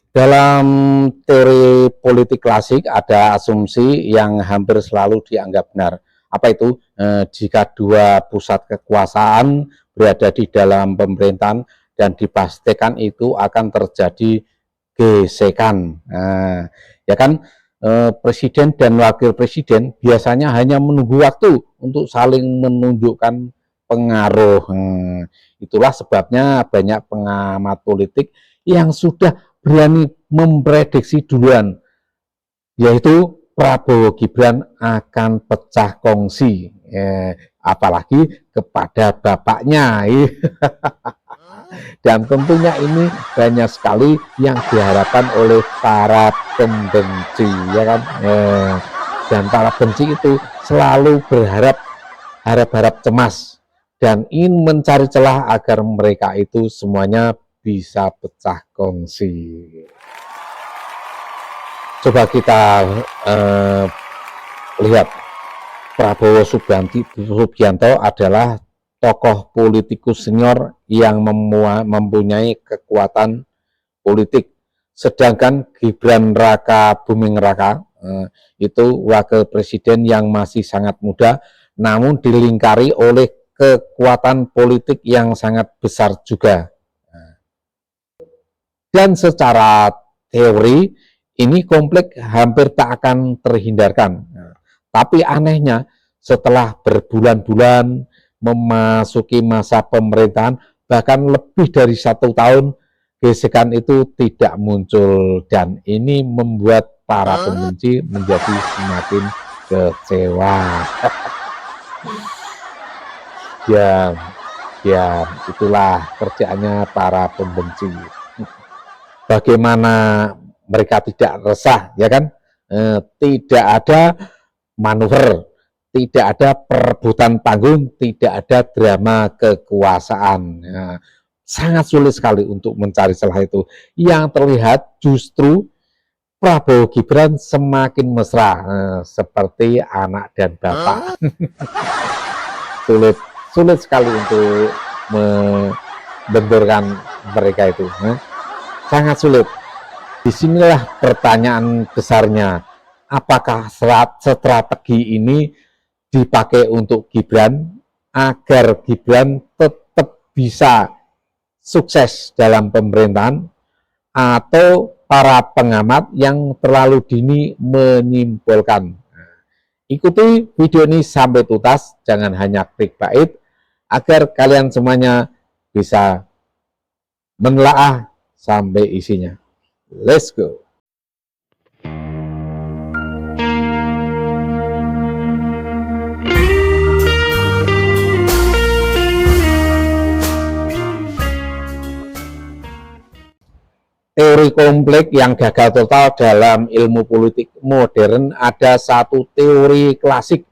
Dalam teori politik klasik ada asumsi yang hampir selalu dianggap benar. Apa itu? Jika dua pusat kekuasaan berada di dalam pemerintahan dan dipastikan itu akan terjadi gesekan. Ya kan, presiden dan wakil presiden biasanya hanya menunggu waktu untuk saling menunjukkan pengaruh. Itulah sebabnya banyak pengamat politik yang sudah berani memprediksi duluan, yaitu Prabowo Gibran akan pecah kongsi, apalagi kepada bapaknya. Dan tentunya ini banyak sekali yang diharapkan oleh para pembenci, ya kan? Dan para benci itu selalu harap-harap cemas dan ingin mencari celah agar mereka itu semuanya bisa pecah kongsi. Coba kita lihat, Prabowo Subianto adalah tokoh politikus senior yang mempunyai kekuatan politik. Sedangkan Gibran Raka Buming Raka itu wakil presiden yang masih sangat muda, namun dilingkari oleh kekuatan politik yang sangat besar juga. Dan secara teori, ini konflik hampir tak akan terhindarkan. Tapi anehnya, setelah berbulan-bulan memasuki masa pemerintahan, bahkan lebih dari 1 tahun, gesekan itu tidak muncul. Dan ini membuat para pembenci menjadi semakin kecewa. Ya, itulah kerjaannya para pembenci. Bagaimana mereka tidak resah, ya kan? Tidak ada manuver, tidak ada perebutan panggung, tidak ada drama kekuasaan. Sangat sulit sekali untuk mencari celah itu. Yang terlihat justru Prabowo Gibran semakin mesra, seperti anak dan bapak. Sulit sekali untuk membenturkan mereka itu. Sangat sulit. Disinilah pertanyaan besarnya, apakah strategi ini dipakai untuk Gibran agar Gibran tetap bisa sukses dalam pemerintahan, atau para pengamat yang terlalu dini menyimpulkan. Ikuti video ini sampai tuntas, jangan hanya klik bait, agar kalian semuanya bisa menelaah sampai isinya. Let's go. Teori konflik yang gagal total dalam ilmu politik modern, ada satu teori klasik,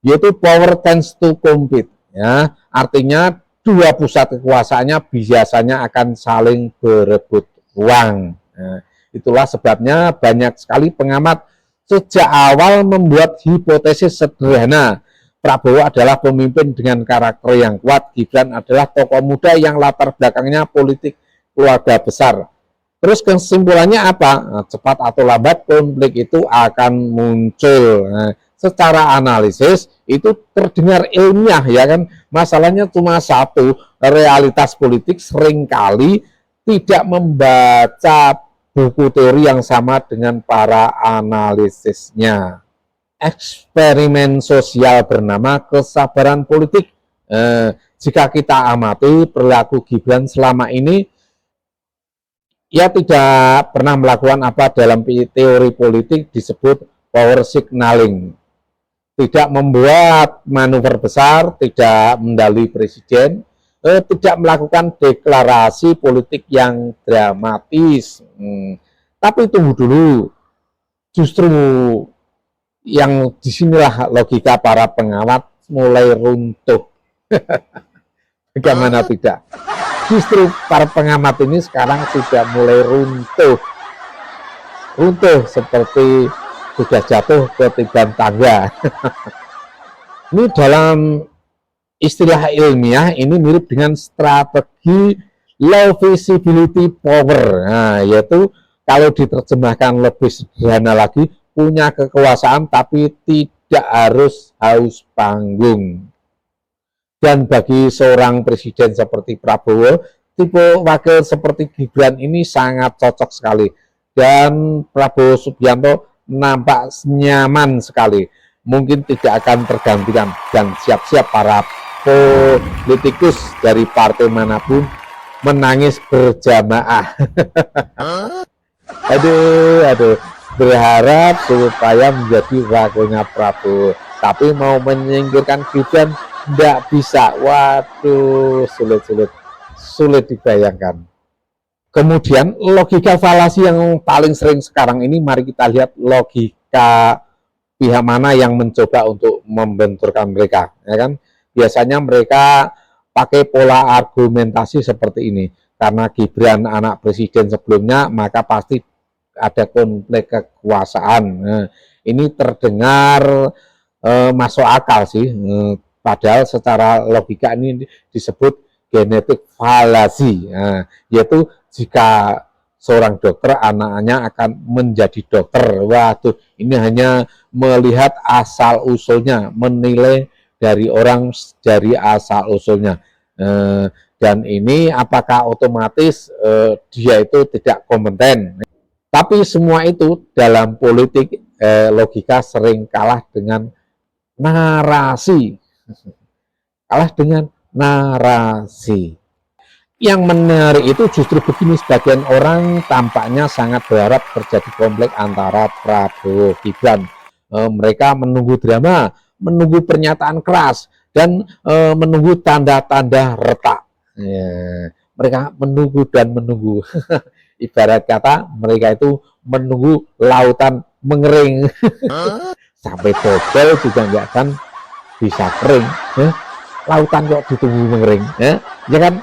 yaitu power tends to compete. Ya, artinya dua pusat kekuasaannya biasanya akan saling berebut ruang. Nah, itulah sebabnya banyak sekali pengamat sejak awal membuat hipotesis sederhana. Prabowo adalah pemimpin dengan karakter yang kuat, Gibran adalah tokoh muda yang latar belakangnya politik keluarga besar. Terus kesimpulannya apa? Nah, cepat atau lambat konflik itu akan muncul. Nah, secara analisis itu terdengar ilmiah, ya kan? Masalahnya cuma satu, realitas politik seringkali tidak membaca buku teori yang sama dengan para analisisnya. Eksperimen sosial bernama kesabaran politik. Jika kita amati perilaku Gibran selama ini, ia tidak pernah melakukan apa dalam teori politik disebut power signaling. Tidak membuat manuver besar, tidak mendalui presiden, tidak melakukan deklarasi politik yang dramatis. Tapi tunggu dulu, justru yang disinilah logika para pengamat mulai runtuh. Bagaimana tidak? Justru para pengamat ini sekarang sudah mulai runtuh seperti sudah jatuh ke tiban tangga. Ini dalam istilah ilmiah ini mirip dengan strategi low visibility power, yaitu Kalau diterjemahkan lebih sederhana lagi, punya kekuasaan tapi tidak harus haus panggung. Dan bagi seorang presiden seperti Prabowo, tipe wakil seperti Gibran ini sangat cocok sekali. Dan Prabowo Subianto nampak nyaman sekali. Mungkin tidak akan tergantikan, dan siap-siap para politikus dari partai manapun menangis berjamaah. Aduh, berharap supaya menjadi wakilnya Prabowo, tapi mau menyingkirkan Gibran tidak bisa. Waduh, sulit dibayangkan. Kemudian logika falasi yang paling sering sekarang ini, mari kita lihat logika pihak mana yang mencoba untuk membenturkan mereka, ya kan? Biasanya mereka pakai pola argumentasi seperti ini. Karena Gibran anak presiden sebelumnya, maka pasti ada konflik kekuasaan. Nah, ini terdengar masuk akal sih, padahal secara logika ini disebut genetik falasi, yaitu jika seorang dokter anaknya akan menjadi dokter. Waduh, ini hanya melihat asal usulnya, menilai dari orang dari asal usulnya. Dan ini apakah otomatis dia itu tidak kompeten? Tapi semua itu dalam politik logika sering kalah dengan narasi. Kalah dengan narasi. Yang menarik itu justru begini, sebagian orang tampaknya sangat berharap terjadi konflik antara Prabowo Gibran. Mereka menunggu drama, menunggu pernyataan keras, dan menunggu tanda-tanda retak. Ya, mereka menunggu dan menunggu. Ibarat kata mereka itu menunggu lautan mengering. Sampai bobol juga nggak akan bisa kering. Lautan kok ditunggu mengering, ya kan?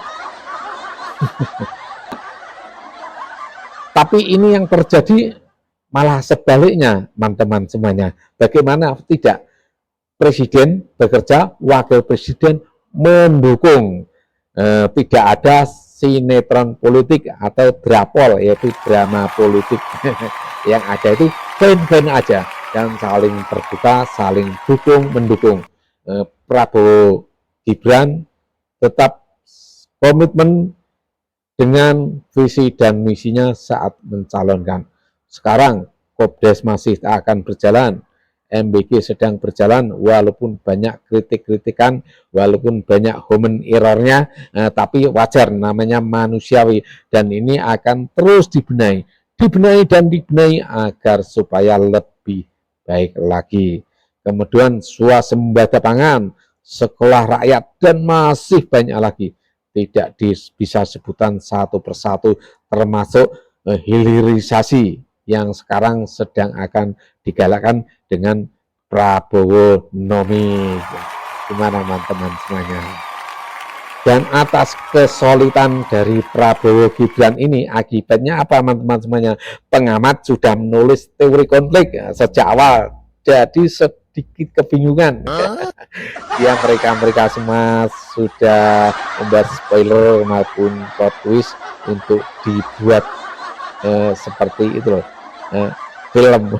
Tapi ini yang terjadi malah sebaliknya, teman-teman semuanya. Bagaimana tidak? Presiden bekerja, wakil presiden mendukung. Tidak ada sinetron politik atau drapol, yaitu drama politik. Yang ada itu fan-fan aja, dan saling terbuka, saling dukung-mendukung. Prabowo Gibran tetap komitmen dengan visi dan misinya saat mencalonkan. Sekarang Kopdes masih akan berjalan, MBG sedang berjalan, walaupun banyak kritik-kritikan, walaupun banyak human error-nya, tapi wajar, namanya manusiawi, dan ini akan terus dibenahi dan dibenahi agar supaya lebih baik lagi. Kemudian swasembada pangan, sekolah rakyat, dan masih banyak lagi. Tidak bisa sebutan satu persatu, termasuk hilirisasi yang sekarang sedang akan digalakkan dengan Prabowo Nomi. Gimana teman-teman semuanya? Dan atas kesulitan dari Prabowo Gibran ini, akibatnya apa teman-teman semuanya? Pengamat sudah menulis teori konflik sejak awal, jadi sedikit kebingungan. Ya, mereka semua sudah membuat spoiler maupun plot twist untuk dibuat seperti itu loh, film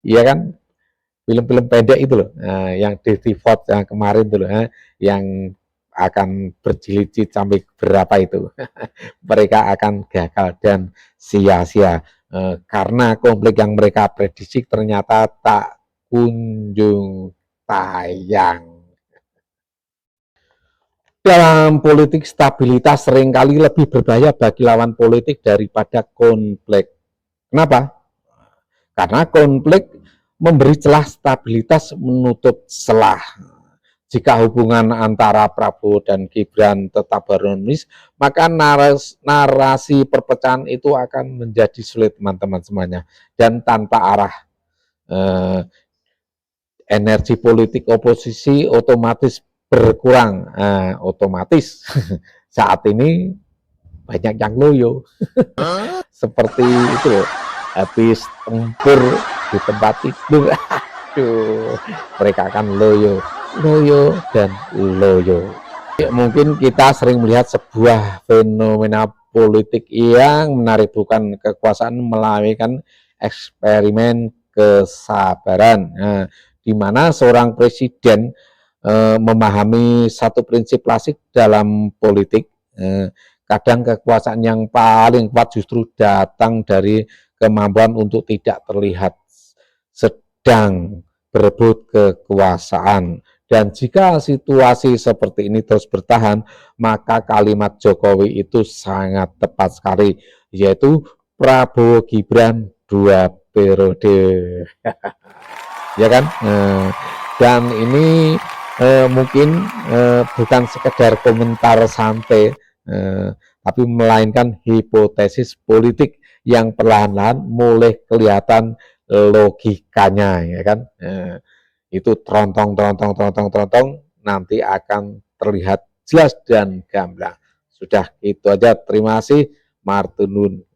iya kan, film-film pendek itu loh, yang Devote yang kemarin itu loh, yang akan berjilid-jilid sampai berapa itu. Mereka akan gagal dan sia-sia karena konflik yang mereka prediksi ternyata tak kunjung tayang. Dalam politik, stabilitas seringkali lebih berbahaya bagi lawan politik daripada konflik. Kenapa? Karena konflik memberi celah, stabilitas menutup celah. Jika hubungan antara Prabowo dan Gibran tetap harmonis, maka narasi perpecahan itu akan menjadi sulit teman-teman semuanya. Dan tanpa arah, energi politik oposisi otomatis berkurang. Otomatis saat ini banyak yang loyo. Seperti itu loh, habis tempur di tempat tidur, mereka akan loyo dan loyo. Ya, mungkin kita sering melihat sebuah fenomena politik yang menarik bukan kekuasaan melainkan eksperimen kesabaran. Nah, di mana seorang presiden memahami satu prinsip klasik dalam politik. Kadang kekuasaan yang paling kuat justru datang dari kemampuan untuk tidak terlihat sedang berebut kekuasaan. Dan jika situasi seperti ini terus bertahan, maka kalimat Jokowi itu sangat tepat sekali, yaitu Prabowo Gibran 2 periode. Ya kan? Dan ini mungkin bukan sekedar komentar santai, tapi melainkan hipotesis politik yang perlahan-lahan mulai kelihatan logikanya, ya kan? Itu terontong nanti akan terlihat jelas dan gamblang. Sudah itu aja, terima kasih, Martunun.